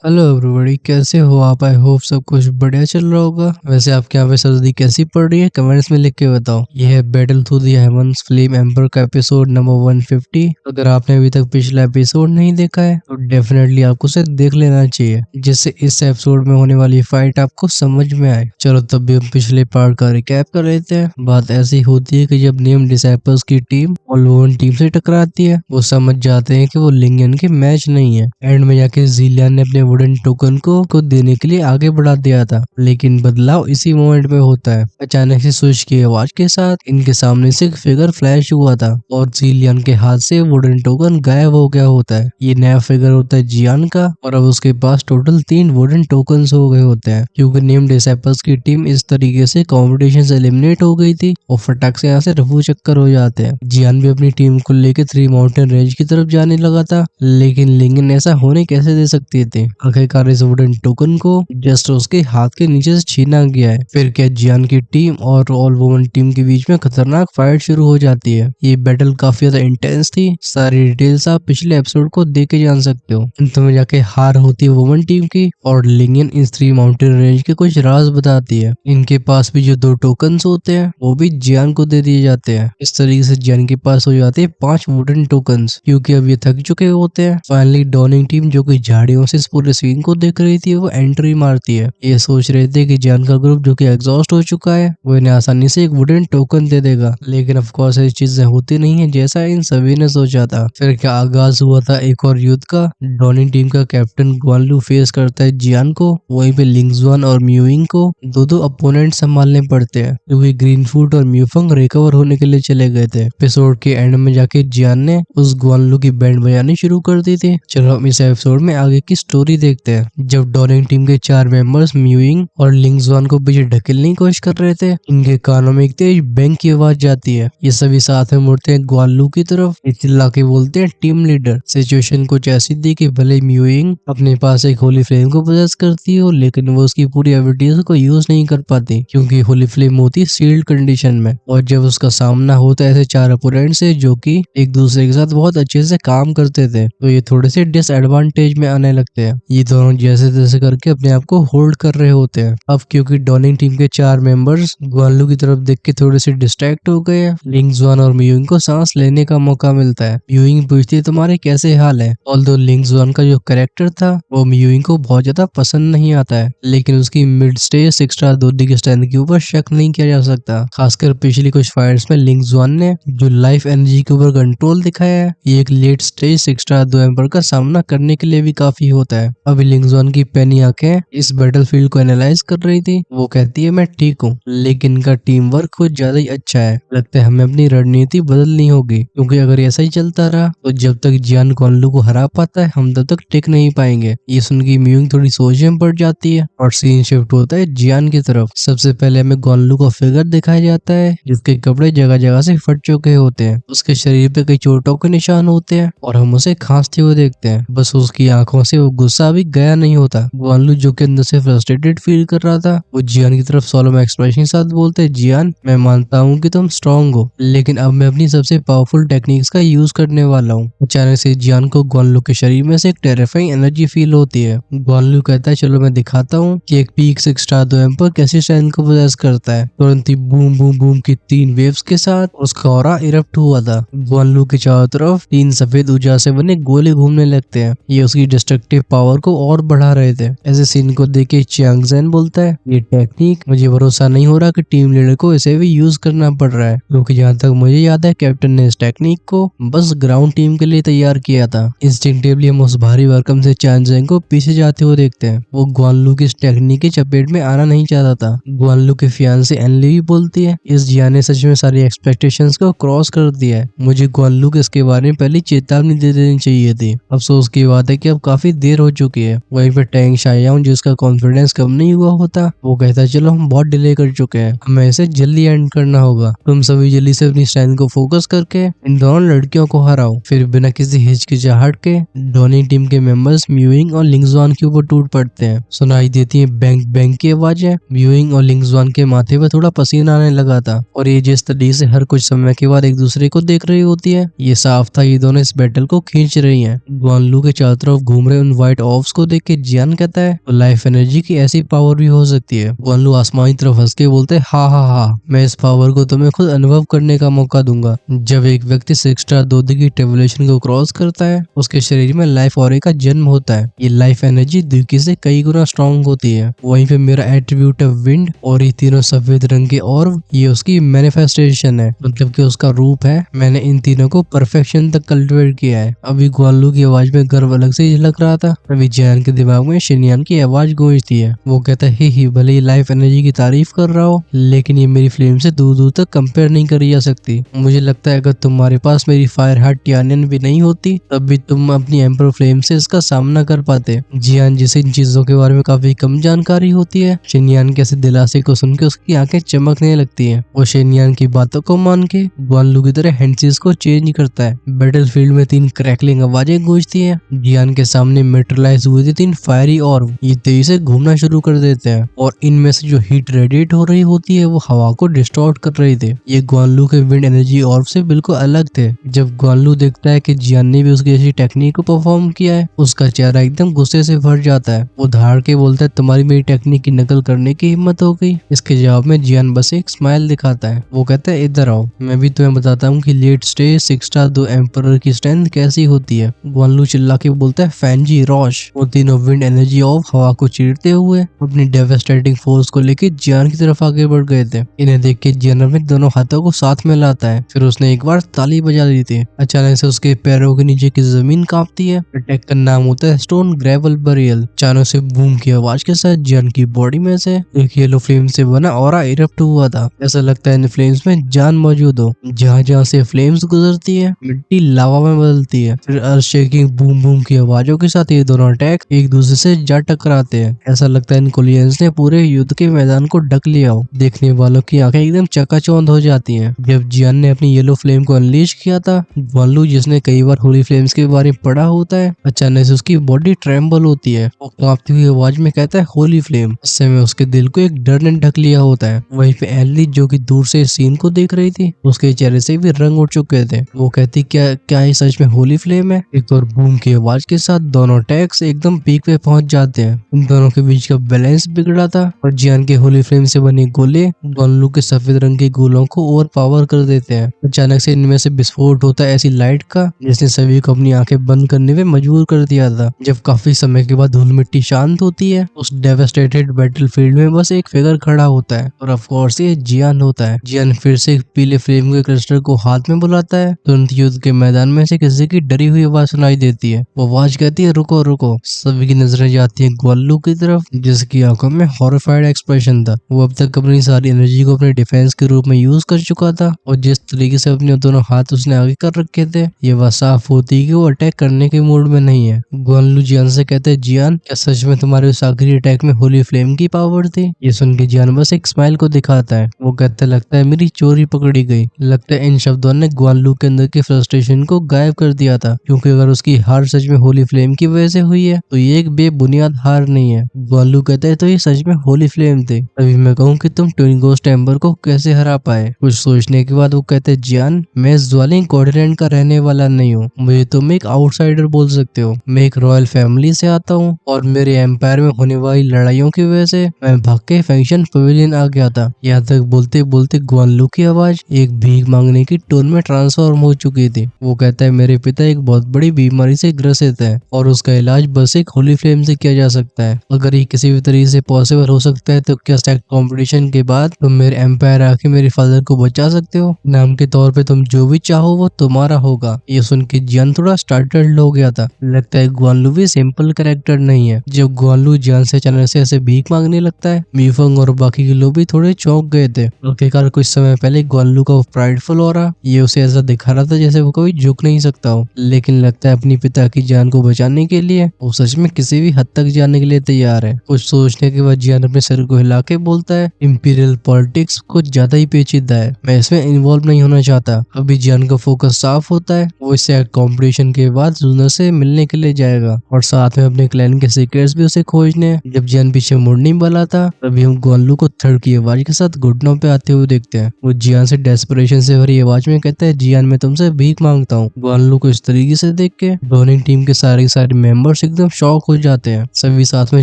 Hello everybody, कैसे हो आप? आई होप सब कुछ बढ़िया चल रहा होगा। वैसे आपके यहाँ पे सर्दी कैसी पड़ रही है? कमेंट्स में लिख के बताओ। ये है battle through the heavens flame emperor का एपिसोड नंबर 150। अगर आपने अभी तक पिछला एपिसोड नहीं देखा है तो डेफिनेटली आपको उसे देख लेना चाहिए, जिससे इस एपिसोड में होने वाली फाइट आपको समझ में आए। चलो तब भी हम पिछले पार्ट का रिकैप कर लेते हैं। बात ऐसी होती है कि जब नेम डिसाइपल्स की टीम और लोन टीम से टकराती है, वो समझ जाते हैं कि वो लिंगन के मैच नहीं है। एंड में जाके जीलियन ने अपने वुडन टोकन को देने के लिए आगे बढ़ा दिया था, लेकिन बदलाव इसी मोमेंट में होता है। अचानक से स्विच की आवाज के साथ इनके सामने से एक फिगर फ्लैश हुआ था और जीलियन के हाथ से वुडन टोकन गायब हो गया होता है। ये नया फिगर होता है जियान का, और अब उसके पास टोटल 3 वुडन टोकन हो गए होते हैं, क्योंकि नेम डिसाइपल्स की टीम इस तरीके से कॉम्पिटिशन से एलिमिनेट हो गई थी और फटाक से यहाँ से रफू चक्कर हो जाते हैं। जियान भी अपनी टीम को लेकर 3 माउंटेन रेंज की तरफ जाने लगा था, लेकिन लिंगन ऐसा होने कैसे दे सकती थी? आखिरकार इस वुडन टोकन को जस्ट उसके हाथ के नीचे से छीना गया है। फिर क्या जियान की टीम और ऑल वुमन टीम के बीच में खतरनाक फाइट शुरू हो जाती है। ये बैटल काफी ज्यादा इंटेंस थी। सारी डिटेल्स आप पिछले एपिसोड को देख के जान सकते हो। अंत में जाके हार होती है वुमन टीम की, और लिंगन इन 3 माउंटेन रेंज के कुछ राज बताती है। इनके पास भी जो 2 टोकन्स होते हैं वो भी जियान को दे दिए जाते हैं। इस तरीके से जियान के पास हो जाते हैं 5 वुडन टोकन्स, क्योंकि अब ये थक चुके होते हैं। फाइनली डॉनिंग टीम, जो कि झाड़ियों से इस पूरे सीन को देख रही थी, वो एंट्री मारती है। ये सोच रहे थे कि जियान का ग्रुप, जो कि एग्जॉस्ट हो चुका है, वो इन्हें आसानी से एक वुडन टोकन दे देगा, लेकिन ऑफ कोर्स ऐसी चीजें होती नहीं है जैसा इन सभी ने सोचा था। फिर क्या आगाज हुआ था एक और युद्ध का। डॉनिंग टीम का कैप्टन ग्वानलू फेस करता है जियान को। वहीं पे लिंगजुआन और म्यूइंग को दो अपोनेंट संभालने पड़ते हैं, क्योंकि ग्रीन फूट और म्यूफंग रिकवर होने के लिए चले गए थे। एपिसोड के एंड में जाके जियान ने उस ग्वानलू की बैंड बजानी शुरू कर दी थी। चलो हम इस एपिसोड में आगे की स्टोरी देखते हैं। जब डॉनिंग टीम के 4 मेंबर्स म्यूइंग और लिंगजुआन को पीछे ढकेलने की कोशिश कर रहे थे, इनके कानों में एक तेज बैंग की आवाज जाती है। ये सभी साथ में मुड़ते हैं ग्वानलू की तरफ। ये चिल्ला के बोलते हैं, टीम लीडर। सिचुएशन कुछ ऐसी थी कि भले म्यूइंग अपने पास एक होली फ्लेम को पोजेस करती हो, लेकिन वो उसकी पूरी एबिलिटीज को यूज नहीं कर पाती, क्योंकि होली फ्लेम होती सील्ड कंडीशन में। और जब उसका सामना होता है ऐसे 4 अपोनेंट से जो कि एक दूसरे के साथ बहुत अच्छे से काम करते थे, तो ये थोड़े से डिसएडवांटेज में आने लगते हैं। ये दोनों जैसे तैसे करके अपने आप को होल्ड कर रहे होते हैं। अब क्योंकि डॉनिंग टीम के 4 मेंबर्स ग्वानलू की तरफ देख के थोड़े से डिस्ट्रैक्ट हो गए हैं, लिंगजुआन और म्यूइंग को सांस लेने का मौका मिलता है। म्यूइंग पूछती है, तुम्हारे कैसे हाल है? ऑल्दो लिंगजुआन का जो कैरेक्टर था वो म्यूइंग को बहुत ज्यादा पसंद नहीं आता है, लेकिन उसकी मिड स्टेज 6 स्टार दोदी के स्ट्रेंथ के ऊपर शक नहीं किया जा सकता। खासकर पिछली कुछ फाइट्स में लिंगजुआन ने जो लाइफ एनर्जी के ऊपर कंट्रोल दिखाया है, ये एक लेट स्टेज 6 स्टार 2 एम्पर का सामना करने के लिए भी काफी होता है। अभी लिंगजुआन की पैनी आंखें इस बैटलफील्ड को एनालाइज कर रही थी। वो कहती है, मैं ठीक हूँ, लेकिन इनका टीम वर्क कुछ ज्यादा ही अच्छा है। लगता है हमें अपनी रणनीति बदलनी होगी, क्योंकि अगर ऐसा ही चलता रहा तो जब तक जियान ग्वानलू को हरा पाता है, हम तब तक टिक नहीं पाएंगे। ये सुन के म्यूइंग थोड़ी सोच में पड़ जाती है और सीन शिफ्ट होता है जियान की तरफ। सबसे पहले हमें ग्वानलू का फिगर दिखाया जाता है, जिसके कपड़े जगह जगह से फट चुके होते हैं। उसके शरीर पे कई चोटों के निशान होते हैं और हम उसे खांसते हुए देखते हैं। बस उसकी आंखों से वो गुस्सा अभी गया नहीं होता। ग्वानलू, जो के अंदर से फ्रस्ट्रेटेड फील कर रहा था, वो जियान की तरफ सोलो में एक्सप्रेशन के साथ बोलते हैं, जियान, मैं मानता हूँ कि तुम स्ट्रांग हो, लेकिन अब मैं अपनी सबसे पावरफुल टेक्निक्स का यूज करने वाला हूँ। अचानक से जियान को ग्वानलू के शरीर में से एक टेरिफाइंग एनर्जी फील होती है। ग्वानलू कहता है, चलो मैं दिखाता हूँ कि एक पीक 6 स्टार 2 एम्पर कैसे स्ट्रेंथ को पोजेस करता है। तुरंत ही बूम बूम बूम की 3 वेव्स के साथ उसका ऑरा इरप्ट हुआ था। ग्वानलू के चारों तरफ 3 सफेद ऊर्जा से बने गोले घूमने लगते हैं। ये उसकी डिस्ट्रक्टिव पावर को और बढ़ा रहे थे। ऐसे सीन को देख के चियांगजेन बोलता है, ये टेक्निक, मुझे भरोसा नहीं हो रहा कि टीम लीडर को इसे भी यूज करना पड़ रहा है, क्योंकि जहाँ तक मुझे याद है कैप्टन ने इस टेक्निक को बस ग्राउंड टीम के लिए तैयार किया था। इंस्टिंक्टिवली हम उस भारी भरकम से चियांगजेन को पीछे जाते हुए देखते हैं। वो ग्वानलू की इस टेक्निक के चपेट में आना नहीं चाहता था। ग्वानलू के फियांसे एनली भी बोलती है, इस जियान ने सच में सारी एक्सपेक्टेशंस को क्रॉस कर दिया है। मुझे ग्वानलू के इसके बारे में पहले चेतावनी दे देनी चाहिए थी। अफसोस की बात है कि अब काफी देर हो चुकी है। वहीं पे टैंग शायाओं, जिसका कॉन्फिडेंस कम नहीं हुआ होता, वो कहता है, चलो हम बहुत डिले कर चुके हैं, हमें इसे जल्दी एंड करना होगा। तुम सभी जल्दी से अपनी स्ट्रेंथ को फोकस करके इन दोनों लड़कियों को हराओ। फिर बिना किसी हिचकिचाहट के डॉनी टीम के मेंबर्स म्यूइंग और लिंगजुआन के ऊपर टूट पड़ते हैं। सुनाई देती है बैंग बैंग की आवाजें। म्यूइंग और लिंगजुआन के माथे पर थोड़ा पसीना आने लगा था, और ये जिस तरीके से हर कुछ समय के बाद एक दूसरे को देख रही होती है, ये साफ था ये दोनों इस बैटल को खींच रही हैं। ग्वानलू के चारों तरफ घूम रहे उन व्हाइट ऑफ ऑफ्स को देख के जियान कहता है तो लाइफ एनर्जी की ऐसी पावर भी हो सकती है। गुआनलू आसमान की तरफ हंस के बोलते हैं हाँ हाँ हाँ, मैं इस पावर को तुम्हें खुद अनुभव करने का मौका दूंगा। जब एक व्यक्ति 6 स्टार 2 की टेबुलेशन को क्रॉस करता है उसके शरीर में लाइफ ऑरे का जन्म होता है। ये लाइफ एनर्जी द्विकी से कई गुना स्ट्रॉन्ग होती है। वहीं पे मेरा एट्रीब्यूट है विंड और ये तीनों सफेद रंग के और ये उसकी मैनिफेस्टेशन है, मतलब कि उसका रूप है। मैंने इन तीनों को परफेक्शन तक कल्टिवेट किया है। अभी गुआनलू की आवाज में गर्व अलग से ही झलक रहा था। अभी जियान के दिमाग में शिनयान की आवाज गूंजती है। वो कहता है ही भले ही लाइफ एनर्जी की तारीफ कर रहा हो लेकिन ये मेरी फ्लेम से दूर दूर तक कंपेयर नहीं करी जा सकती। मुझे लगता है अगर तुम्हारे पास मेरी फायर हार्ट टियानियन भी नहीं होती तब भी तुम अपनी एम्पर फ्लेम से इसका सामना कर पाते। जियान जिसे इन चीजों के बारे में काफी कम जानकारी होती है, शिनयान के ऐसे दिलासे को सुन के उसकी आंखें चमकने लगती है। वो शिनयान की बातों को मान के गुआनलू की तरह हैंडसीज को चेंज करता है। बैटलफील्ड में 3 क्रैकलिंग आवाजें गूंजती हैं। जियान के सामने मेटेरियलाइज हुए थे 3 फायरी ऑर्ब, ये तेजी से घूमना शुरू कर देते हैं और इनमें से जो हीट रेडिएट हो रही होती है वो हवा को डिस्टॉर्ट कर रही थी। ये गुआनलू के विंड एनर्जी ऑर्ब से बिल्कुल अलग थे। जब गुआनलू देखता है कि जियान ने भी उसकी ऐसी टेक्निक को परफॉर्म किया है उसका चेहरा एकदम गुस्से से भर जाता है। वो धाड़ के बोलता है तुम्हारी मेरी टेक्निक की नकल करने की हिम्मत हो गई। इसके जवाब में जियान बस एक स्माइल दिखाता है। वो कहता है इधर आओ, मैं भी तुम्हें बताता हूँ कि लेट स्टे 6 स्टार 2 एम्परर की स्ट्रेंथ कैसी होती है। गुआनलू चिल्ला के बोलता है फैंजी रोश। वो तीनों विंड एनर्जी ऑफ हवा को चीरते हुए अपनी डेवास्टेटिंग फोर्स को लेकर जियान की तरफ आगे बढ़ गए थे। इन्हें देख के जियान अपने दोनों हाथों को साथ में लाता है। फिर उसने एक बार ताली बजा दी थी। अचानक से उसके पैरों के नीचे की जमीन कांपती है। अटैक का नाम होता है स्टोन ग्रेवल बरियल। अचानक से बूम की आवाज के साथ जियान की बॉडी में से एक येलो फ्लेम से बना ऑरा इरप्ट हुआ था। ऐसा लगता है इन फ्लेम्स में जान मौजूद हो। जहाँ जहाँ से फ्लेम्स गुजरती है मिट्टी लावा में बदलती है। फिर अर्थ शेकिंग बूम बूम की आवाजों के साथ ये दोनों अटैक एक दूसरे से जा टकराते हैं। ऐसा लगता है इन कोलियंस ने पूरे युद्ध के मैदान को ढक लिया हो। देखने वालों की आंखें एकदम चकाचौंध हो जाती हैं। जब जियान ने अपनी येलो फ्लेम को अनलीश किया था, गुआनलू जिसने कई बार होली फ्लेम्स के बारे में पढ़ा होता है, अचानक से उसकी बॉडी ट्रेम्बल होती है। वो कांपती हुई आवाज में कहता है होली फ्लेम। इस समय उसके दिल को एक डर ने ढक लिया होता है। वहीं पे एली जो कि दूर से इस सीन को देख रही थी उसके चेहरे से भी रंग उठ चुके थे। वो कहती क्या ये सच में होली फ्लेम है। एक और बूम की आवाज के साथ दोनों अटैक्स एकदम पीक पे पहुंच जाते हैं। इन दोनों के बीच का बैलेंस बिगड़ा था और जियान के होली फ्लेम से बने गोले गुआनलू के सफेद रंग के गोलों को ओवर पावर कर देते हैं। अचानक से इनमें से विस्फोट होता है ऐसी लाइट का जिसने सभी को अपनी आंखें बंद करने में मजबूर कर दिया था। जब काफी समय के बाद धूल मिट्टी शांत होती है उस डेवास्टेटेड बैटलफील्ड में बस एक फिगर खड़ा होता है और ऑफ कोर्स ये जियान होता है। जियान फिर से एक पीले फ्लेम के क्रिस्टल को हाथ में बुलाता है। तुरंत युद्ध के मैदान में से किसी की डरी हुई आवाज सुनाई देती है। वो आवाज कहती है रुको रुको। सभी की नजरें जाती है गुआनलू की तरफ जिसकी आंखों में हॉरिफाइड एक्सप्रेशन था। वो अब तक अपनी सारी एनर्जी को अपने डिफेंस के रूप में यूज कर चुका था और जिस तरीके से अपने दोनों हाथ उसने आगे कर रखे थे ये बात साफ होती है कि वो अटैक करने के मूड में नहीं है। गुआनलू जियान से कहते हैं जियान क्या सच में तुम्हारे उस आखिरी अटैक में होली फ्लेम की पावर थी। ये सुन के जियान बस एक स्माइल को दिखाता है। वो कहते लगता है मेरी चोरी पकड़ी गई। लगता है इन शब्दों ने गुआनलू के अंदर की फ्रस्ट्रेशन को गायब कर दिया था क्योंकि अगर उसकी हार सच में होली फ्लेम की वजह से हुई है तो ये एक बेबुनियाद हार नहीं है। गुआनलू कहते हैं तो ये सच में होली फ्लेम थे। अभी मैं कहूँ कि तुम ट्विन गोस्ट एम्बर को कैसे हरा पाए। कुछ सोचने के बाद वो कहते हैं जियान मैं इस ज्वालिंग कॉर्डिनेंट का रहने वाला नहीं हूँ। मुझे तुम एक आउटसाइडर बोल सकते हो। मैं एक रॉयल फैमिली से आता हूँ और मेरे एम्पायर में होने वाली लड़ाइयों की वजह से मैं भाग के फंक्शन पवेलियन आ गया था। यहाँ तक बोलते बोलते गुआनलू की आवाज एक भीख मांगने की टोन में ट्रांसफॉर्म हो चुकी थी। वो कहता है मेरे पिता एक बहुत बड़ी बीमारी से ग्रसित है और उसका इलाज बस एक होली फ्लेम से किया जा सकता है। अगर ये किसी भी तरीके से पॉसिबल हो सकता है तो क्या स्टैक कॉम्पिटिशन के बाद तुम मेरे एम्पायर आके मेरे फादर को बचा सकते हो। नाम के तौर पे तुम जो भी चाहो वो तुम्हारा होगा। ये सुन के जियान थोड़ा स्टार्टल्ड हो गया था। लगता है गुआनलू भी सिंपल कैरेक्टर नहीं है। जब गुआनलू जियान से अचानक से ऐसे भीख मांगने लगता है मीफंग और बाकी के लोग भी थोड़े चौंक गए थे। आखिरकार कुछ समय पहले गुआनलू का प्राइडफुल हो रहा ये उसे ऐसा दिखा रहा था जैसे वो कभी झुक नहीं सकता हो, लेकिन लगता है अपनी पिता की जान को बचाने के लिए वो सच में किसी भी हद तक जाने के लिए तैयार है। कुछ सोचने के बाद जियान अपने सर को हिला के बोलता है इंपीरियल पॉलिटिक्स कुछ ज्यादा ही पेचीदा है, मैं इसमें इन्वॉल्व नहीं होना चाहता। अभी जियान का फोकस साफ होता है। वो इससे कंपटीशन के बाद जूनर से मिलने के लिए जाएगा और साथ में अपने क्लैन के सीक्रेट्स भी उसे खोजने हैं। जब जियान पीछे मुड़ने वाला था तभी हम गुआनलू को थर्ड की आवाज के साथ घुटनों पे आते हुए देखते हैं। वो जियान से डेस्परेशन से भरी आवाज में कहता है जियान मैं तुमसे भीख मांगता हूँ। गुआनलू को इस तरीके से देख के डॉनिंग टीम के सारे मेंबर्स एक एकदम शॉक हो जाते हैं। सभी साथ में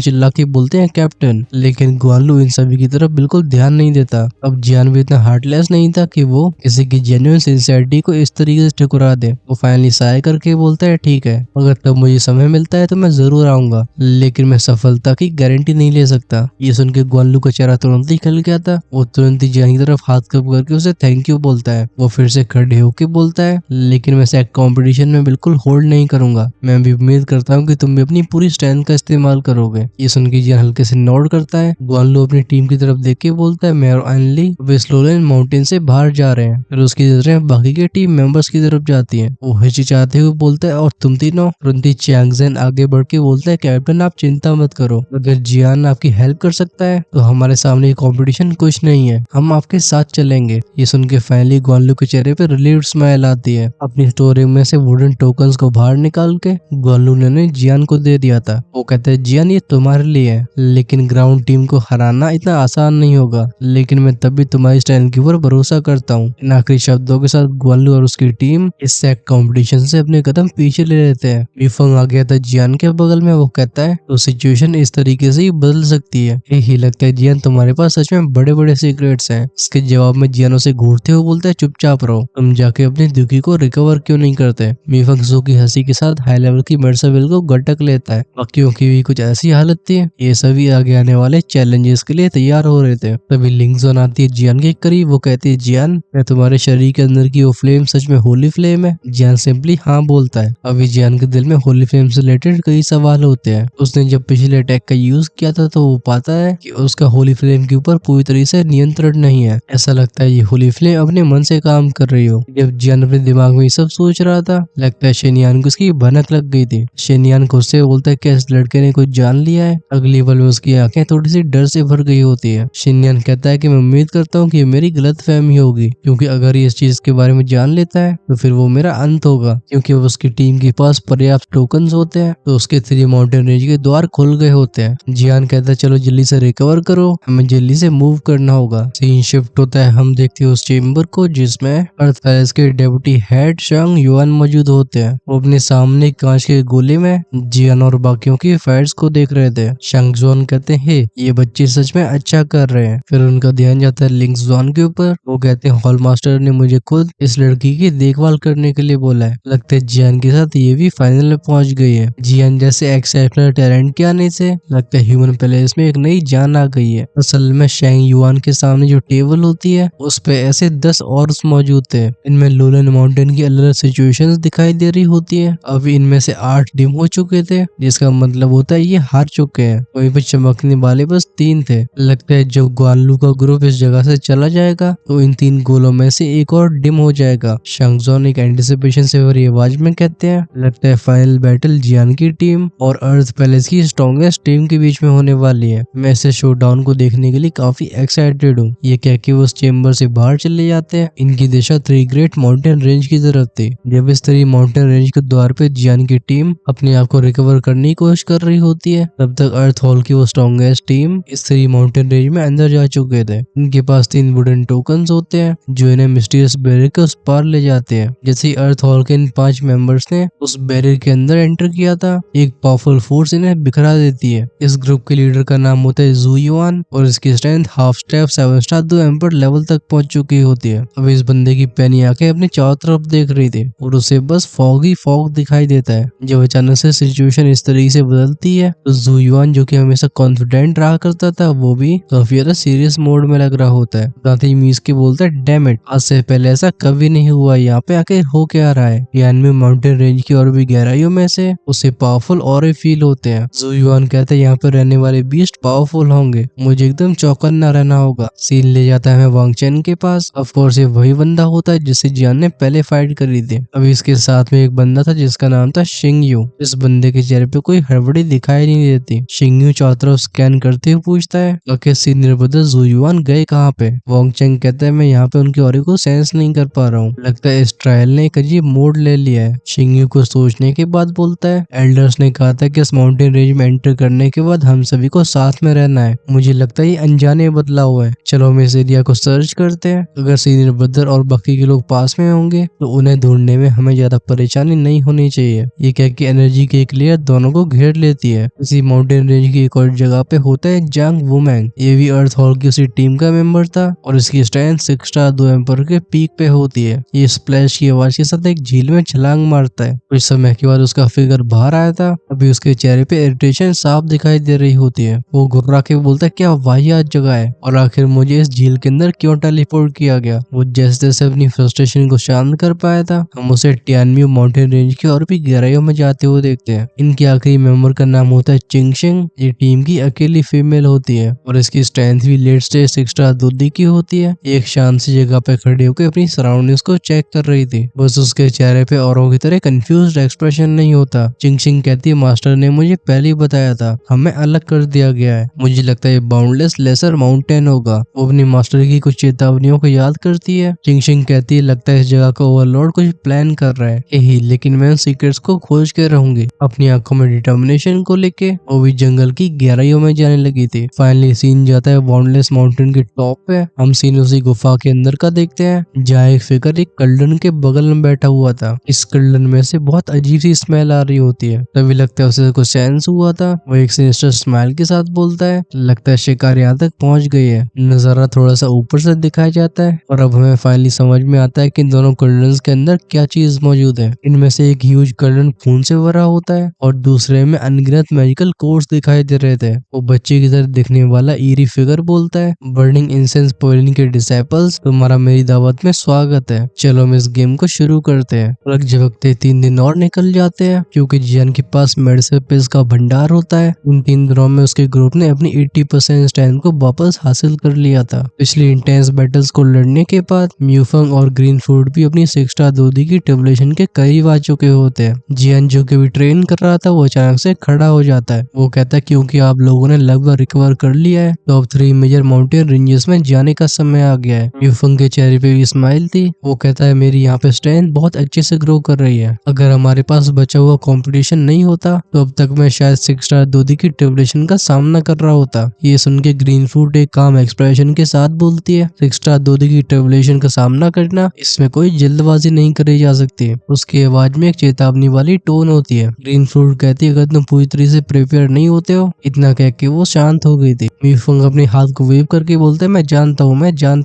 चिल्ला के बोलते हैं कैप्टन, लेकिन ग्वानलू इन सभी की तरफ बिल्कुल ध्यान नहीं देता। अब जियान भी इतना हार्टलेस नहीं था कि वो किसी की जेन्युइन सिंसियरिटी को इस तरीके से ठुकरा दे। वो फाइनली साय करके बोलता है ठीक है, अगर तब मुझे समय मिलता है तो मैं जरूर आऊंगा, लेकिन मैं सफलता की गारंटी नहीं ले सकता। ये सुन के ग्वानलू का चेहरा तुरंत ही खिल गया था। वो तुरंत ही जियान की तरफ हाथ कप करके उसे थैंक यू बोलता है। वो फिर से खड़े होके बोलता है, लेकिन मैं सेट कंपटीशन में बिल्कुल होल्ड नहीं करूंगा। मैं भी उम्मीद करता हूँ कि तुम भी अपनी पूरी स्ट्रेंथ का इस्तेमाल करोगे। ये सुन के जियान हल्के से नोड करता है। ग्वानलू अपनी टीम की तरफ देख के बोलता है, मैं और अनली वे स्लोलेन माउंटेन से बाहर जा रहे हैं। फिर उसकी नजरें बाकी के टीम मेंबर्स की तरफ जाती हैं। वो हिचकिचाते हुए बोलता है, और तुम तीनों? तुरंत ही च्यांगजेन आगे बढ़ के बोलता है, कैप्टन आप चिंता मत करो, अगर जियान आपकी हेल्प कर सकता है तो हमारे सामने कंपटीशन कुछ नहीं है, हम आपके साथ चलेंगे। ये सुन के फाइनली ग्वानलू के चेहरे पे रिलीव्ड स्माइल आती है। अपनी स्टोरी में से वुडन टोकन्स को बाहर निकाल के ग्वानलू ने जियान को दे दिया था। वो कहता है, जियान ये तुम्हारे लिए है, लेकिन ग्राउंड टीम को हराना इतना आसान नहीं होगा, लेकिन मैं तब भी तुम्हारी स्ट्रेंथ के ऊपर भरोसा करता हूँ। इन आखिरी शब्दों के साथ ग्वानलू और उसकी टीम इस सेक कॉम्पिटिशन से अपने कदम पीछे ले लेते हैं। मीफंग आ गया था जियान के बगल में। वो कहता है, तो सिचुएशन इस तरीके से ही बदल सकती है। यही लगता है जियान तुम्हारे पास सच में बड़े बड़े सीक्रेट्स हैं। इसके जवाब में जियान उसे घूरते हुए बोलता है, चुपचाप रहो, तुम जाके अपनी दुखी को रिकवर क्यों नहीं करते। मीफंग सू की हंसी के साथ हाई लेवल की मेडसेविल को गटक लेता है। बाकियों की भी कुछ ऐसी हालत थी। ये सभी आगे आने वाले चैलेंजेस के लिए तैयार हो रहे थे। तभी लिंगजोन आती है जियान के करीब। वो कहती है, जियान क्या तुम्हारे शरीर के अंदर की वो फ्लेम सच में होली फ्लेम है? जियान सिंपली हाँ बोलता है। अभी जियान के दिल में होली फ्लेम से रिलेटेड कई सवाल होते हैं। उसने जब पिछले अटैक का यूज किया था तो वो पाता है कि उसका होली फ्लेम के ऊपर पूरी तरीके से नियंत्रण नहीं है। ऐसा लगता है ये होली फ्लेम अपने मन से काम कर रही हो। जब जियान अपने दिमाग में ये सब सोच रहा था, लगता है शेनियान को उसकी भनक लग गई थी। शेनियान खुद से बोलता है, क्या इस लड़के ने कुछ जान लिया है? अगली पल में उसकी आंखें थोड़ी सी डर से भर गई होती है। शेनियान कहता है कि मैं उम्मीद करता हूँ कि ये मेरी गलत फहमी होगी, क्योंकि अगर ये इस चीज के बारे में जान लेता है तो फिर वो मेरा अंत होगा, क्योंकि अब उसकी टीम के पास पर्याप्त टोकन्स होते हैं। तो उसके 3 माउंटेन रेंज के द्वार खुल गए होते हैं। जियान कहता है, चलो जल्दी से रिकवर करो, हमें जल्दी से मूव करना होगा। सीन शिफ्ट होता है। हम देखते हैं उस चेम्बर को जिसमें अर्थ पैलेस के डेप्यूटी हेड शंग युआन मौजूद होते हैं। वो अपने सामने कांच के गोले में जियान और बाकियों की फाइट्स को देख रहे थे। शंग जुआन कहते हैं, ये बच्चे सच में अच्छा कर रहे हैं। फिर उनका ध्यान जाता है लिंक्स जुआन के ऊपर। वो कहते हैं, हॉल मास्टर ने मुझे खुद इस लड़की की देखभाल करने के लिए बोला है। लगता है जियान के साथ ये भी फाइनल में पहुंच गई है। जियान जैसे एक्सेप्शनल टैलेंट के आने से लगता है ह्यूमन पैलेस में एक नई जान आ गई है। असल में शेंग युआन के सामने जो टेबल होती है उस पे ऐसे 10 और मौजूद थे। इनमें लोलन माउंटेन की अलग अलग सिचुएशंस दिखाई दे रही होती है। अभी इनमें से 8 डिम हो चुके थे, जिसका मतलब होता है ये हार चुके हैं। वहीं पे चमकने वाले बस 3 थे। लगता है जब ग्वानलू का ग्रुप इस जगह से चला जाएगा तो इन 3 गोलों में से एक और डिम हो जाएगा। शंगजोन एक एंटिसिपेशन से भरी आवाज में कहते हैं, लगता है फाइनल बैटल जियान की टीम और अर्थ पैलेस की स्ट्रॉन्गेस्ट टीम के बीच में होने वाली है। मैं इस शोडाउन को देखने के लिए काफी एक्साइटेड हूँ। ये कह के वो उस चेम्बर से बाहर चले जाते हैं। इनकी दिशा 3 ग्रेट माउंटेन रेंज की तरफ थी। जब इस 3 माउंटेन रेंज के द्वार पे जियान की टीम अपने आप को रिकवर करने की कोशिश कर रही होती है, तब तक अर्थ हॉल की वो स्ट्रॉन्गेस्ट टीम इस 3 माउंटेन रेंज में अंदर जा चुके थे। इनके पास 3 वुडन टोकन्स होते हैं जो इन्हें मिस्टीरियस बैरियर के उस पार ले जाते हैं। जैसे ही अर्थ हॉल के इन 5 मेंबर्स ने उस बैरियर के अंदर एंटर किया था, एक पावरफुल फोर्स इन्हें बिखरा देती है। इस ग्रुप के लीडर का नाम होता है जू युआन और इसकी strength half step 7 star 2 emperor level तक पहुंच चुकी होती है। अब इस बंदे की पैनी आंखें अपनी चारों तरफ देख रही थी और उसे बस फॉग ही फॉग दिखाई देता है। जब अचानक से सिचुएशन इस तरीके से बदलती है तो जू युआन, जो कि हमेशा कॉन्फिडेंट रहा करता था, वो भी काफी ज्यादा सीरियस मोड में लग रहा होता है। साथ ही मीस के बोलता है, डैम इट, आज से पहले ऐसा कभी नहीं हुआ, यहाँ पे आके हो क्या रहा है। यानी माउंटेन रेंज की और भी गहराइयों में से उसे पावरफुल और फील होते हैं। जू युआन कहते हैं, यहाँ पे रहने वाले बीस्ट पावरफुल होंगे, मुझे एकदम चौकन्ना रहना होगा। सीन ले जाता है वांग चेन के पास। ऑफ कोर्स ये वही बंदा होता है जिससे जियान ने पहले फाइट करी थी। अभी इसके साथ में एक बंदा था जिसका नाम था शिंग यू। इस बंदे के चेहरे पे कोई हड़बड़ी दिखाई नहीं देती। शिंग यू चारों तरफ स्कैन करते हुए पूछता है, ओके सीनियर ब्रदर जू युआन गए कहाँ पे? वांग चेन कहता है, मैं यहाँ पे उनकी ऑरी को सेंस नहीं कर पा रहा हूँ, लगता है इस ट्रायल ने एक अजीब मोड ले लिया है। शिंग यू को सोचने के बाद बोलता है, एल्डर्स ने कहा था कि इस माउंटेन रेंज में एंटर करने के बाद हम सभी को साथ में रहना है। मुझे लगता है ये अनजाने बदलाव है। चलो हम इस एरिया को सर्च करते हैं। अगर सीनियर ब्रदर और बाकी के लोग पास में होंगे तो उन्हें ढूंढने में हमें ज्यादा परेशानी नहीं होनी चाहिए। ये कह के एनर्जी के एक लेयर दोनों को घेर लेती है। इसी माउंटेन रेंज की एक और जगह पे होता है जांग वुमैंग। ये भी अर्थ हॉल की उसी टीम का मेंबर था और इसकी स्ट्रेंथ 6 स्टार 2 एम्पर के पीक पे होती है। ये स्प्लैश की आवाज के साथ एक झील में छलांग मारता है। कुछ समय के बाद उसका फिगर बाहर आया था। अभी उसके चेहरे पे इरिटेशन साफ दिखाई दे रही होती है। वो घुर्रा के बोलता है क्या वाहियात जगह है और आखिर मुझे इस झील के अंदर क्यों टेलीपोर्ट किया गया। वो जैसे जैसे अपनी फ्रस्ट्रेशन को शांत कर पाया था, हम उसे टियानम्यू माउंटेन रेंज की और भी गहराइयों में जाते हुए देखते हैं। इनके आखिरी मेंबर का नाम होता है चिंगशिंग। ये टीम की अकेली फीमेल होती है और इसकी स्ट्रेंथ भी लेट स्टेज 6 स्टार दूधी की होती है। एक शांत सी जगह पे खड़े होकर अपनी सराउंडिंग्स को चेक कर रही थी। बस उसके चेहरे पे औरों की तरह कंफ्यूज्ड एक्सप्रेशन नहीं होता। चिंगशिंग कहती है मास्टर ने मुझे पहले ही बताया था, हमें अलग कर दिया गया है। मुझे लगता है ये बाउंडलेस लेसर माउंटेन होगा। वो अपनी मास्टर की कुछ चेतावनियों को याद करती है। चिंगशिंग कहती है लगता है इस जगह का ओवरलॉर्ड कुछ प्लान कर रहा है। यही लेकिन मैं उन सीक्रेट्स को खोज के रहूंगी। अपनी आंखों में डिटर्मिनेशन को लेके वो भी जंगल की गहराइयों में जाने लगी थी। फाइनली सीन जाता है बाउंडलेस माउंटेन के टॉप पे। हम सीन उसी गुफा के अंदर का देखते हैं जहाँ एक फिगर एक कल्डन के बगल में बैठा हुआ था। इस कल्डन में से बहुत अजीब सी स्मेल आ रही होती है। तभी लगता है उसे कुछ सेंस हुआ था। वो एक सिनिस्टर स्माइल के साथ बोलता है लगता है शिकार यहाँ तक पहुंच गई है। नजारा थोड़ा सा ऊपर से दिखाया जाता है और अब हमें फाइनली समझ में आता है कि इन दोनों कल्डन्स के अंदर क्या चीज मौजूद है। इनमें से एक ह्यूज कल्डन खून से भरा होता है और दूसरे में अनगिनत मैजिकल कोर्स दिखाई दे रहे थे। वो बच्चे की तरह दिखने वाला ईरी फिगर बोलता है बर्निंग इंसेंस पॉइलिंग के डिसाइपल्स, तुम्हारा मेरी दावत में स्वागत है। चलो हम इस गेम को शुरू करते हैं। पलक झपकते 3 दिन और निकल जाते हैं क्योंकि जियान के पास मेडिसिन का भंडार होता है। इन 3 दिनों में उसके ग्रुप ने अपनी 80% स्ट्रेंथ को वापस हासिल कर लिया था। पिछली इंटेंस बैटल्स को लड़ने के बाद म्यूफंग और ग्रीन फ्रूट भी अपनी 6 स्टार दूधी की टेबलेशन के करीब आ चुके होते हैं। जियान जो कि भी ट्रेन कर रहा था वो अचानक से खड़ा हो जाता है। वो कहता है क्योंकि आप लोगों ने लगभग रिकवर कर लिया है तो अब 3 मेजर माउंटेन रेंजेस में जाने का समय आ गया है। म्यूफंग के चेहरे पे भी स्माइल थी। वो कहता है मेरी यहाँ पे स्ट्रेंथ बहुत अच्छे से ग्रो कर रही है। अगर हमारे पास बचा हुआ कंपटीशन नहीं होता तो अब तक मैं शायद 6 स्टार दूधी की ट्रिबुलेशन का सामना कर रहा होता। ये सुन के ग्रीन फ्रूट एक काम एक्सप्रेशन के साथ बोलती है 6 स्टार दूधी की ट्रिबुलेशन का सामना करना, इसमें कोई जल्दबाजी नहीं करी जा सकती। उसकी आवाज में एक चेतावनी वाली टोन होती है। ग्रीन फ्रूट कहती है अगर तुम पूरी तरह से प्रिपेयर नहीं होते हो। इतना कह के वो शांत हो गई थी। म्यूफंग अपने हाथ को वेव करके बोलते है मैं जानता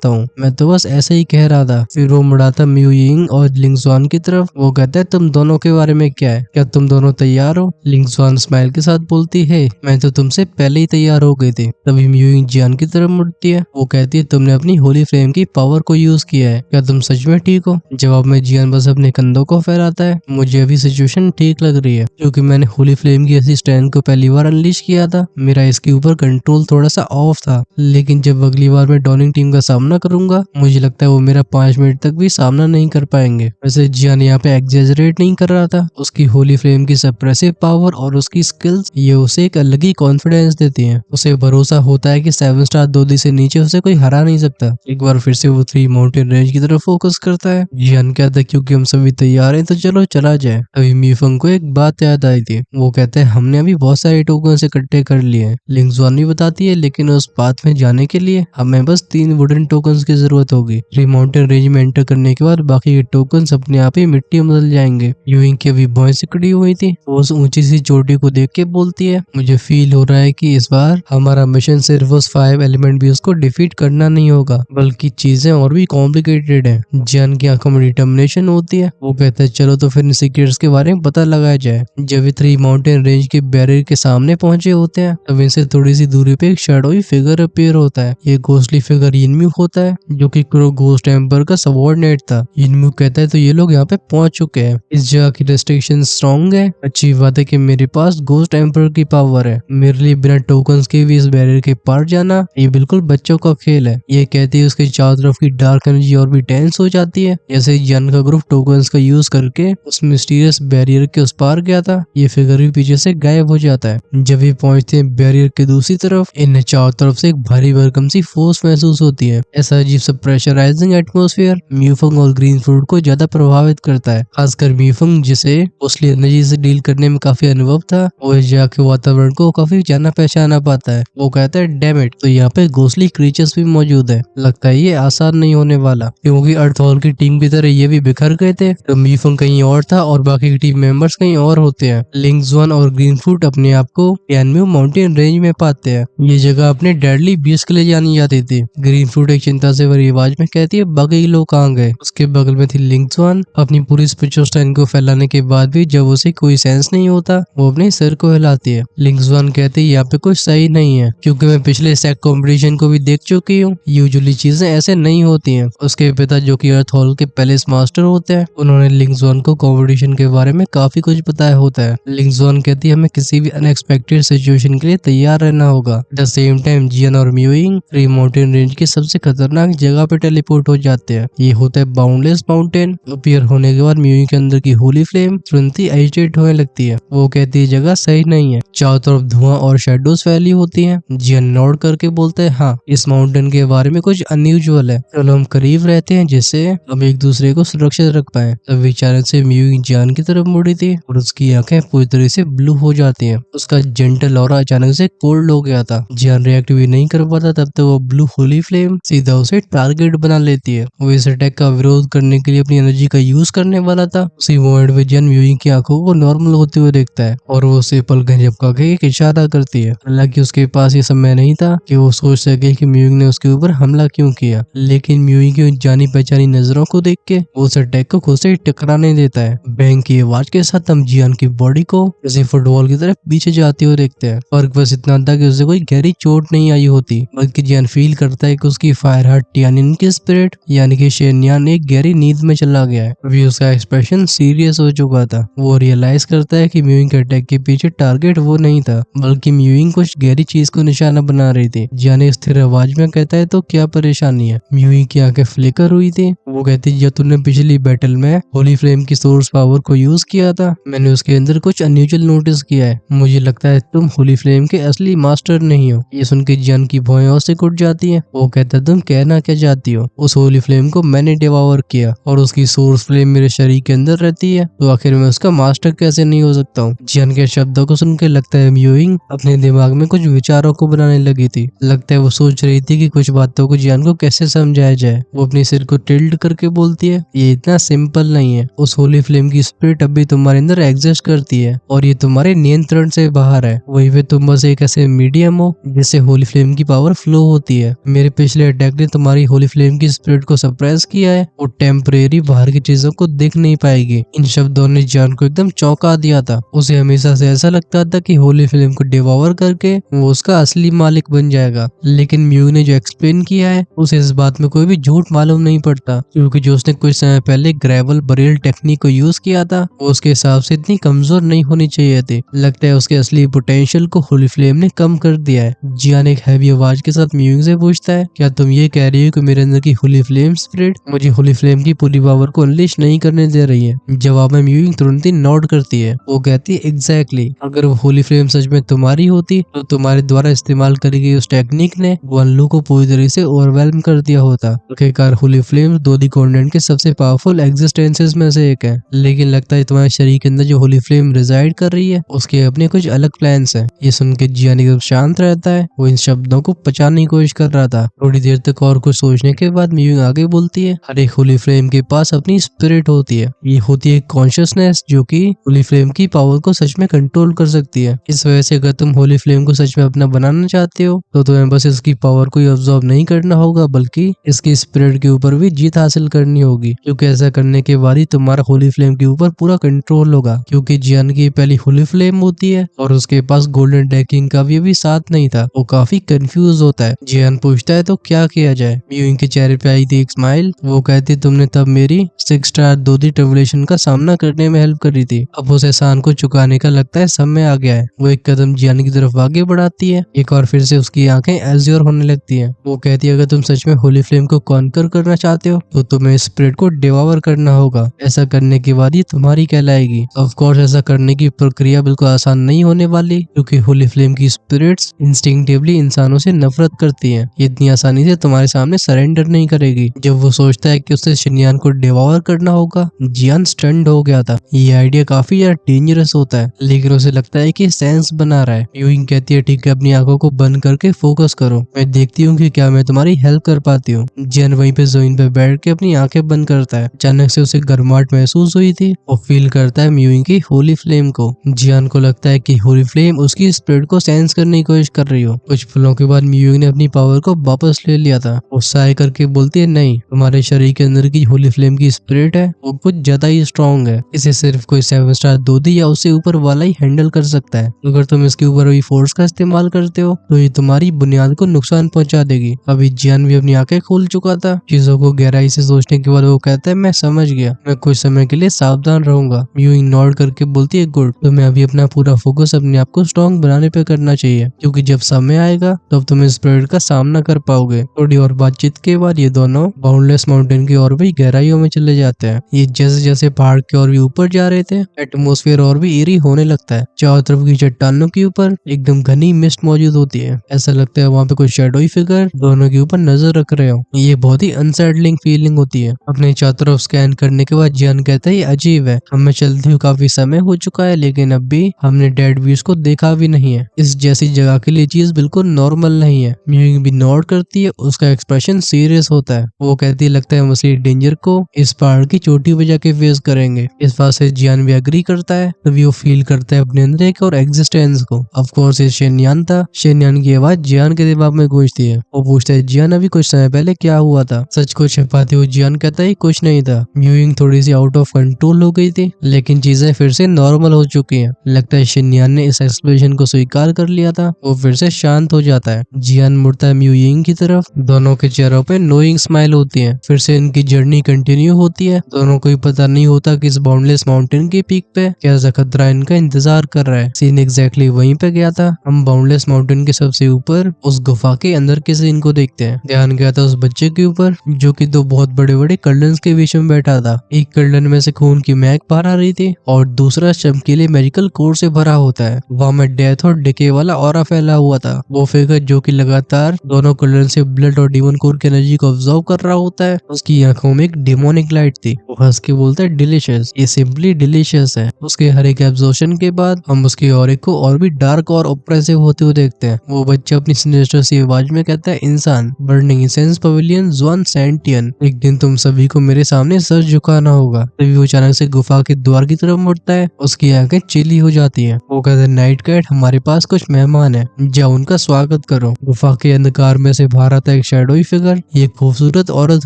हूँ, मैं तो बस ऐसे ही कह रहा था। फिर वो मुड़ाता म्यू यिंग और लिंगजुआन की तरफ। वो कहता है तुम दोनों के बारे में क्या है, क्या तुम दोनों तैयार हो। लिंगजुआन स्माइल के साथ बोलती है मैं तो तुमसे पहले ही तैयार हो गई थी। तभी म्यू यिंग जियान की तरफ मुड़ती है। वो कहती है तुमने अपनी होली फ्लेम की पावर को यूज किया है, क्या तुम सच में ठीक हो। जवाब में जियान बस अपने कंधों को फहराता है। मुझे अभी सिचुएशन ठीक लग रही है क्योंकि मैंने होली फ्लेम की ऐसी स्ट्रेंथ को पहली बार अनलीश किया था। मेरा इसके ऊपर कंट्रोल थोड़ा सा ऑफ था, लेकिन जब अगली बार मैं डॉनिंग टीम का सामना करूंगा मुझे लगता है वो मेरा 5 मिनट तक भी सामना नहीं कर पाएंगे। वैसे जियान यहाँ पे एग्जेजरेट नहीं कर रहा था। उसकी होली फ्लेम की सप्रेसिव पावर और उसकी स्किल्स ये उसे एक अलग ही कॉन्फिडेंस देती हैं। उसे भरोसा होता है कि 7 स्टार दूधी से नीचे उसे कोई हरा नहीं सकता। एक बार फिर से वो 3 माउंटेन रेंज की तरफ फोकस करता है। जियान कहता है क्योंकि हम सभी तैयार हैं तो चलो चला जाए। अभी म्यूफंग को एक बात याद आई थी। वो कहते हैं हमने अभी बहुत सारे टोकन इकट्ठे कर लिए हैं। लिंगजुआन भी बताती है लेकिन उस पाथ में जाने के लिए हमें बस 3 वुडन टोकन की जरूरत होगी। 3 माउंटेन रेंज में एंटर करने के बाद बाकी के टोकन अपने आप ही मिट्टी में बदल जाएंगे। यूइंग की अभी भौं सिकड़ी हुई थी। वो उस ऊंची सी चोटी को देख के बोलती है मुझे फील हो रहा है कि इस बार हमारा मिशन सिर्फ उस 5 एलिमेंट बीज को डिफीट करना नहीं होगा बल्कि चीजें और भी कॉम्प्लिकेटेड है। जियान की आंखों में डिटर्मिनेशन होती है। वो कहता है चलो तो फिर सीक्रेट्स के बारे में पता लगाया जाए। जब 3 माउंटेन रेंज के बैरियर के सामने पहुंचे होते हैं तब इनसे थोड़ी सी दूरी पे एक शैडोई फिगर अपीयर होता है। ये घोस्टली फिगर यिनम्यू होता है जो कि क्रो घोस्ट एम्पर का सबऑर्डिनेट था। यिनम्यू कहता है तो ये लोग यहाँ पे पहुंच चुके हैं। इस जगह की रेस्ट्रिक्शन स्ट्रॉन्ग है। अच्छी बात है कि मेरे पास घोस्ट एम्पर की पावर है। मेरे लिए बिना टोकन्स के भी इस बैरियर के पार जाना ये बिल्कुल बच्चों का खेल है। ये कहती है उसके चारों तरफ की डार्क एनर्जी और भी टेंस हो जाती है। जैसे जियान का ग्रुप टोकन्स का यूज करके उस मिस्टीरियस बैरियर के उस पार गया था, ये फिगर भी पीछे से गायब हो जाता है। जब ये पहुंचते हैं बैरियर के दूसरी तरफ इन्हें चारों तरफ से एक भारी भरकम सी फोर्स महसूस होती है। ऐसा अजीब सा प्रेशराइजिंग एटमॉस्फेयर म्यूफंग और ग्रीन फ्रूट को ज्यादा प्रभावित करता है। खासकर म्यूफंग जिसे उसकी एनर्जी से डील करने में काफी अनुभव था वो इस जगह के वातावरण को काफी जाना पहचाना पाता है। वो कहता है डैम इट, तो यहाँ पे घोस्टली क्रीचर्स भी मौजूद है। लगता है ये आसान नहीं होने वाला क्योंकि अर्थ हॉल की टीम की तरह ये भी बिखर गए थे। तो म्यूफंग कहीं और था और बाकी की टीम मेंबर्स कहीं और होते होते हैं। लिंगजुआन और ग्रीनफूट अपने आप को टियानम्यू माउंटेन रेंज में पाते हैं। ये जगह अपने डेडली बीस्ट के लिए जानी जाती थी। ग्रीनफूट एक चिंता से भरी आवाज में कहती है, बाकी लोग कहाँ गए? उसके बगल में थी लिंगजुआन। अपनी पूरी स्पिरिचुअल को फैलाने के बाद भी जब उसे कोई सेंस नहीं होता, वो अपने सिर को हिलाती है। लिंगजुआन कहते हैं, यहाँ पे कुछ सही नहीं है, क्योंकि मैं पिछले सेक कॉम्पिटिशन को भी देख चुकी हूँ। यूजुअली चीजें ऐसे नहीं होती हैं। उसके पिता जो कि अर्थ हॉल के पैलेस मास्टर होते हैं, उन्होंने लिंगजुआन को कॉम्पिटिशन के बारे में काफी कुछ बताया होता है। लिंगजुआन कहती है, हमें किसी भी अनएक्सपेक्टेड सिचुएशन के लिए तैयार रहना होगा। एट द सेम टाइम जियान और म्यूइंग फ्री माउंटेन रेंज की सबसे खतरनाक जगह पे टेलीपोर्ट हो जाते हैं। ये होता है बाउंडलेस माउंटेन। अपीयर होने के बाद म्यूइंग के अंदर की होली फ्लेम तुरंत ही एजिटेट होने लगती है। वो कहती है, जगह सही नहीं है, चारों तरफ धुआं और शेडोज फैली होती हैं। जियान नोड करके बोलते हैं, हाँ, इस माउंटेन के बारे में कुछ अनयूजुअल है। चलो हम करीब रहते हैं जिससे हम एक दूसरे को सुरक्षित रख पाए। तब अचानक से म्यूइंग जियान की तरफ मुड़ी थी और उसकी आंखें पूरी तरह से ब्लू हो जाती हैं। उसका जेंटल ऑरा अचानक से कोल्ड हो गया था। जियान रिएक्ट भी नहीं कर पाता, तब तक वो ब्लू होली फ्लेम सीधा उसे टारगेट बना लेती है। वो इस अटैक का विरोध करने के लिए अपनी एनर्जी का यूज करने वाला था। उसी मोमेंट में जियान म्यूइंग की आंखों को नॉर्मल होते हुए देखता है और वो उसे पलकें झपका के एक इशारा करती है। हालांकि उसके पास ये समय नहीं था कि वो सोच सके कि म्यूइंग ने उसके ऊपर हमला क्यों किया, लेकिन म्यूइंग की जानी पहचानी नजरों को देख के वो उस अटैक को खुद से टकराने देता है। बैंग की आवाज के साथ हम जियान की बॉडी को जैसे फुटबॉल की तरफ पीछे जाते हुए देखते हैं। फर्क बस इतना था कि उसे कोई गहरी चोट नहीं आई होती, बल्कि जियान फील करता है कि उसकी फायर हार्ट टियानिन की स्पिरिट यानी कि शेन्यान एक गहरी नींद में चला गया है। अभी उसका एक्सप्रेशन सीरियस हो चुका था। वो रियलाइज करता है कि म्यूइंग के अटैक के पीछे टारगेट वो नहीं था, बल्कि म्यूइंग कुछ गहरी चीज को निशाना बना रही थी। जियान स्थिर आवाज में कहता है, तो क्या परेशानी है? म्यूइंग की आंखें फ्लिकर हुई थी। वो कहती, जब तुमने पिछली बैटल में होली फ्लेम की सोर्स पावर को यूज किया था, मैंने उसके अंदर कुछ अनयूजुअल नोटिस किया है। मुझे लगता है तुम होली फ्लेम के असली मास्टर नहीं हो। ये सुन के जियान की भौएं और से उठ जाती है। वो कहता है, तुम कहना क्या चाहती हो? उस होली फ्लेम को मैंने डिवावर किया और उसकी सोर्स फ्लेम मेरे शरीर के अंदर रहती है, तो आखिर मैं उसका मास्टर कैसे नहीं हो सकता हूँ? जियान के शब्दों को सुन के लगता है म्यूइंग अपने दिमाग में कुछ विचारों को बनाने लगी थी। लगता है वो सोच रही थी कि कुछ बातों को जियान को कैसे समझाया जाए। वो अपने सिर को टिल्ट करके बोलती है, ये इतना सिंपल नहीं है। उस होली फ्लेम की स्पिरिट अभी तुम्हारे अंदर एग्जिस्ट करती है और ये तुम्हारे नियंत्रण से बाहर है। वहीं पे तुम बस एक ऐसे मीडियम हो जिससे होली फ्लेम की पावर फ्लो होती है। मेरे पिछले अटैक ने तुम्हारी होली फ्लेम की स्पिरिट को सप्रेस किया है। वो टेम्परेरी बाहर की चीजों को देख नहीं पाएगी। इन शब्दों ने जियान को एकदम चौंका दिया था। उसे हमेशा से ऐसा लगता था कि होली फ्लेम को डिवॉर करके वो उसका असली मालिक बन जाएगा, लेकिन म्यू ने जो एक्सप्लेन किया है उसे इस बात में कोई भी झूठ मालूम नहीं पड़ता, क्योंकि जो उसने कुछ समय पहले ग्रेवल बरेल टेक्निक को यूज किया था वो उसके हिसाब से इतनी कमजोर नहीं होनी चाहिए थी। लगता है उसके असली पोटेंशियल को होली फ्लेम ने कम कर दिया है। जियान एक हैवी आवाज के साथ म्यूइंग से पूछता है, क्या तुम ये कह रही हो कि मेरे अंदर की होली फ्लेम स्पिरिट मुझे होली फ्लेम की पूरी पावर को अनलीश नहीं करने दे रही है? जवाब में म्यूइंग तुरंत ही नोट करती है। वो कहती है, एग्जैक्टली, अगर वो होली फ्लेम सच में तुम्हारी होती तो तुम्हारे द्वारा इस्तेमाल करी गई उस टेक्निक ने वनलू को पूरी तरह से ओवरवेल्म कर दिया होता। आखिरकार होली फ्लेम दोदी कॉन्टिनेंट के सबसे पावरफुल एग्जिस्टेंसेस में से एक है, लेकिन लगता है तुम्हारे शरीर के अंदर जो होली फ्लेम रिजाइड कर रही है उसके अपने कुछ अलग प्लान्स हैं। ये सुन के जियान एकदम शांत रहता है। वो इन शब्दों को पचाने की कोशिश कर रहा था। थोड़ी देर तक और कुछ सोचने के बाद म्यूइंग आगे बोलती है, हर एक होली फ्लेम के पास अपनी स्पिरिट होती है। ये होती है कॉन्शियसनेस जो कि होली फ्लेम की पावर को सच में कंट्रोल कर सकती है। इस वजह से अगर तुम होली फ्लेम को सच में अपना बनाना चाहते हो तो तुम्हें बस इसकी पावर को ऑब्जॉर्व नहीं करना होगा, बल्कि इसकी स्पिरिट के ऊपर भी जीत हासिल करनी होगी, क्योंकि ऐसा करने के बाद ही तुम्हारा होली फ्लेम के ऊपर पूरा कंट्रोल होगा। क्योंकि जियान की पहली होली फ्लेम होती है और उसके पास गोल्डन ड्रैगन का भी साथ नहीं था। वो काफी कंफ्यूज होता है। जियान पूछता है, तो क्या किया जाए? म्यूइंग के चेहरे पे आई थी एक स्माइल। वो कहती, तुमने तब मेरी 6 स्टार दोदी ट्रिबुलेशन का सामना करने में हेल्प करी थी, अब उस एहसान को चुकाने का लगता है समय आ गया है। वो एक कदम जियान की तरफ आगे बढ़ाती है। एक और फिर से उसकी आंखें एज्योर होने लगती हैं। वो कहती है, अगर तुम सच में होली फ्लेम को कॉन्कर करना चाहते हो तो तुम्हें स्पिरिट को डिवॉर करना होगा। ऐसा करने के बाद ही तुम्हारी कहलाएगी। ऑफ कोर्स ऐसा करने की प्रक्रिया बिल्कुल आसान नहीं होने वाली, क्योंकि होली फ्लेम की स्पिरिट्स इंस्टिंक्टिवली इंसानों से नफरत करती हैं। ये इतनी आसानी से तुम्हारे सामने सरेंडर नहीं करेगी। जब वो सोचता है कि उसे शिन्यान को डिवॉर करना होगा, जियान स्टन्ड हो गया था। ये आइडिया काफी ज्यादा डेंजरस होता है, लेकिन उसे लगता है कि सेंस बना रहा है। म्यूइंग कहती है, ठीक है, अपनी आंखों को बंद करके फोकस करो, मैं देखती हूँ कि क्या मैं तुम्हारी हेल्प कर पाती हूँ। जियान वहीं पे जमीन पे बैठ के अपनी आंखें बंद करता है। अचानक से उसे गर्माहट महसूस हुई थी। वो फील करता है म्यूइंग की होली फ्लेम को। जियान को लगता है कि होली फ्लेम उसकी स्पिरिट को सेंस करने की कोशिश कर रही हो। कुछ पलों के बाद मियुंग ने अपनी पावर को वापस ले लिया था। वो साय करके बोलती है, नहीं, तुम्हारे शरीर के अंदर की होली फ्लेम की स्पिरिट है वो कुछ ज्यादा ही स्ट्रॉन्ग है। इसे सिर्फ कोई 7 स्टार दूधी या उससे ऊपर वाला ही हैंडल कर सकता है। अगर तुम इसके ऊपर अभी फोर्स का इस्तेमाल करते हो तो ये तुम्हारी बुनियाद को नुकसान पहुंचा देगी। अभी जियान भी अपनी आंखें खोल चुका था। चीजों को गहराई से सोचने के बाद वो कहता है, मैं समझ गया, मैं कुछ समय के लिए सावधान रहूंगा। मियुंग नॉड करके बोलती है, गुड, तुम्हें अभी अपना पूरा फोकस अपने आप को स्ट्रॉन्ग बनाने पे करना चाहिए, क्योंकि जब समय आएगा तब तुम इस स्पिरिट का सामना कर पाओगे। थोड़ी और बातचीत के बाद ये दोनों बाउंडलेस माउंटेन की ओर भी गहराइयों में चले जाते हैं। ये जैसे जैसे पहाड़ की ओर भी ऊपर जा रहे थे, एटमोस्फेयर और भी eerie होने लगता है। चारों तरफ की चट्टानों के ऊपर एकदम घनी मिस्ट मौजूद होती है। ऐसा लगता है वहाँ पे कोई शैडोई फिगर दोनों के ऊपर नजर रख रहे हो। ये बहुत ही अनसेटलिंग फीलिंग होती है। अपने चारों तरफ स्कैन करने के बाद जियान कहता है, ये अजीब है, हमें चलते हुए काफी समय हो चुका है लेकिन अब भी हमने डेड व्यूज को देखा भी नहीं है। इस जैसी जगह के लिए चीज बिल्कुल नॉर्मल नहीं है। मियुंग भी नोट करती है, उसका एक्सप्रेशन सीरियस होता है। वो कहती है, लगता है हम असली डेंजर को इस पहाड़ की चोटी पे जाके फेस करेंगे। इस बात से जियान भी एग्री करता है। तभी वो फील करता है अपने अंदर एक और एग्जिस्टेंस को। ऑफ कोर्स ये शेनयान था। शेनयान की आवाज जियान के दिमाग में गूंजती है। वो पूछता है, जियान अभी कुछ समय पहले क्या हुआ था? सच को छिपाते हुए जियान कहता है, कुछ नहीं था। मियुंग थोड़ी सी आउट ऑफ कंट्रोल हो गई थी लेकिन चीजें फिर से नॉर्मल हो चुकी हैं। लगता है शेनयान ने इस एक्सप्लेनेशन को स्वीकार कर लिया था। वो फिर से शांत हो जाता है। जियान मुड़ता है मियुंग की तरफ। दोनों के चेहरों पे नोइंग स्माइल होती है। फिर से इनकी जर्नी कंटिन्यू होती है। दोनों को पता नहीं होता कि इस बाउंडलेस माउंटेन के पीक पे कैसा खतरा इनका इंतजार कर रहा है। सीन एग्जैक्टली वहीं पे गया था। हम बाउंडलेस माउंटेन के सबसे ऊपर उस गुफा के अंदर के सीन को देखते हैं। ध्यान गया था उस बच्चे के ऊपर जो कि दो बहुत बड़े बड़े कर्डन्स के बीच में बैठा था। एक कर्डन में से खून की महक बाहर आ रही थी और दूसरा चमकीले मेडिकल कोर से भरा होता है। वहाँ में डेथ और डिके वाला ऑरा फैला हुआ था। वो फिगर जो कि लगातार दोनों कर्डन से ब्लड और डीमन कोर की एनर्जी को ऑब्जर्व कर रहा होता है, उसकी आंखों में एक डिमोनिक लाइट थी। वो हंस के बोलता है, डिलीशियस, ये सिंपली डिलीशियस है। उसके हर एक एब्जॉर्प्शन के बाद हम उसकी ऑरा को और भी डार्क और ऑप्रेसिव होते हुए देखते हैं। वो बच्चा अपनी सिनेस्टर सी आवाज में कहता है, इंसान, बर्निंग इंसेंस पवेलियन ज़्वान सेंटियन, एक दिन तुम सभी को मेरे सामने सर झुकाना होगा। तभी वो अचानक से गुफा के द्वार की तरफ मुड़ता है। उसकी आंखें चिली हो जाती हैं। वो कहता है, नाइट कैट, हमारे पास कुछ मेहमान है, जाओ उनका स्वागत करो। गुफा के अंधकार में से बाहर आता एक शैडोई फिगर। ये खूबसूरत औरत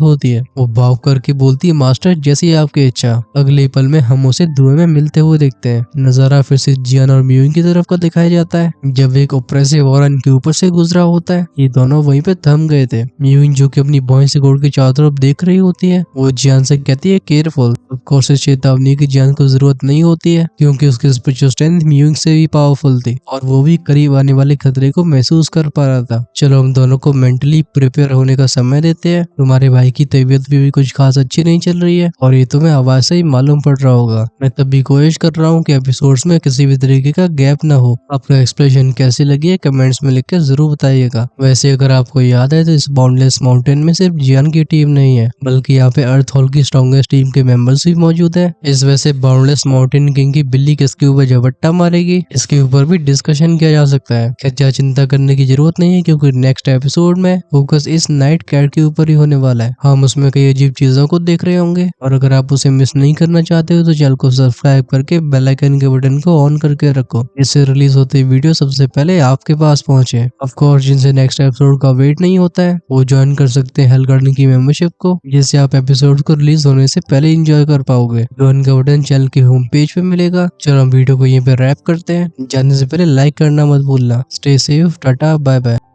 होती है। वो भाव करके बोलती है, मास्टर, जैसी आपकी इच्छा। अगले पल में हम उसे धुएं में मिलते हुए देखते हैं। नजारा फिर से जियान और मियुंग की तरफ का दिखाया जाता है। जब एक ऑपरेसिव ऑरा इनके ऊपर से गुजरा होता है, ये दोनों वहीं पे थम गए थे। मियुंग जो कि अपनी भौं से घोड़ के चारों तरफ देख रही होती है, वो जियान से कहती है, केयरफुल। ऑफ कोर्स इस चेतावनी की जियान को जरूरत नहीं होती है क्योंकि उसकी स्पिरिचुअल स्ट्रेंथ मियुंग से भी पावरफुल थी और वो भी करीब आने वाले खतरे को महसूस कर पा रहा था। चलो हम दोनों को मेंटली प्रिपेयर होने का समय देते हैं। तुम्हारे भाई की तबीयत भी कुछ खास अच्छी नहीं चल रही है और ये तुम्हें आवाज से ही मालूम पड़ रहा होगा। मैं तब भी कोशिश कर रहा हूँ कि एपिसोड्स में किसी भी तरीके का गैप ना हो। आपका एक्सप्रेशन कैसी लगी है कमेंट्स में लिख के जरूर बताइएगा। वैसे अगर आपको याद है तो इस बाउंडलेस माउंटेन में सिर्फ जियान की टीम नहीं है बल्कि यहाँ पे अर्थ हॉल की स्ट्रॉन्गेस्ट टीम के मेंबर्स भी मौजूद है। इस वजह से बाउंडलेस माउंटेन किंग की बिल्ली किसके ऊपर झपट्टा मारेगी इसके ऊपर भी डिस्कशन किया जा सकता है। क्या चिंता करने की जरूरत नहीं है क्योंकि नेक्स्ट एपिसोड में फोकस इस नाइट कैट के ऊपर ही होने वाला है। हम उसमें कई अजीब चीजों को देख रहे होंगे और अगर आप उसे मिस नहीं करना चाहते हो तो चैनल को सब्सक्राइब करके बेल आइकन के बटन को ऑन करके रखो। इससे रिलीज होते वीडियो सबसे पहले आपके पास पहुंचे। ऑफ कोर्स जिनसे नेक्स्ट एपिसोड का वेट नहीं होता है वो ज्वाइन कर सकते हैं हेल गार्डन की मेंबरशिप को, जिससे आप एपिसोड को रिलीज होने से पहले एंजॉय कर पाओगे। ज्वाइन का बटन चैनल के होम पेज पे मिलेगा। चलो हम वीडियो को यहीं पे रैप करते हैं। जाने से पहले लाइक करना मत भूलना। Stay safe, tata, bye bye.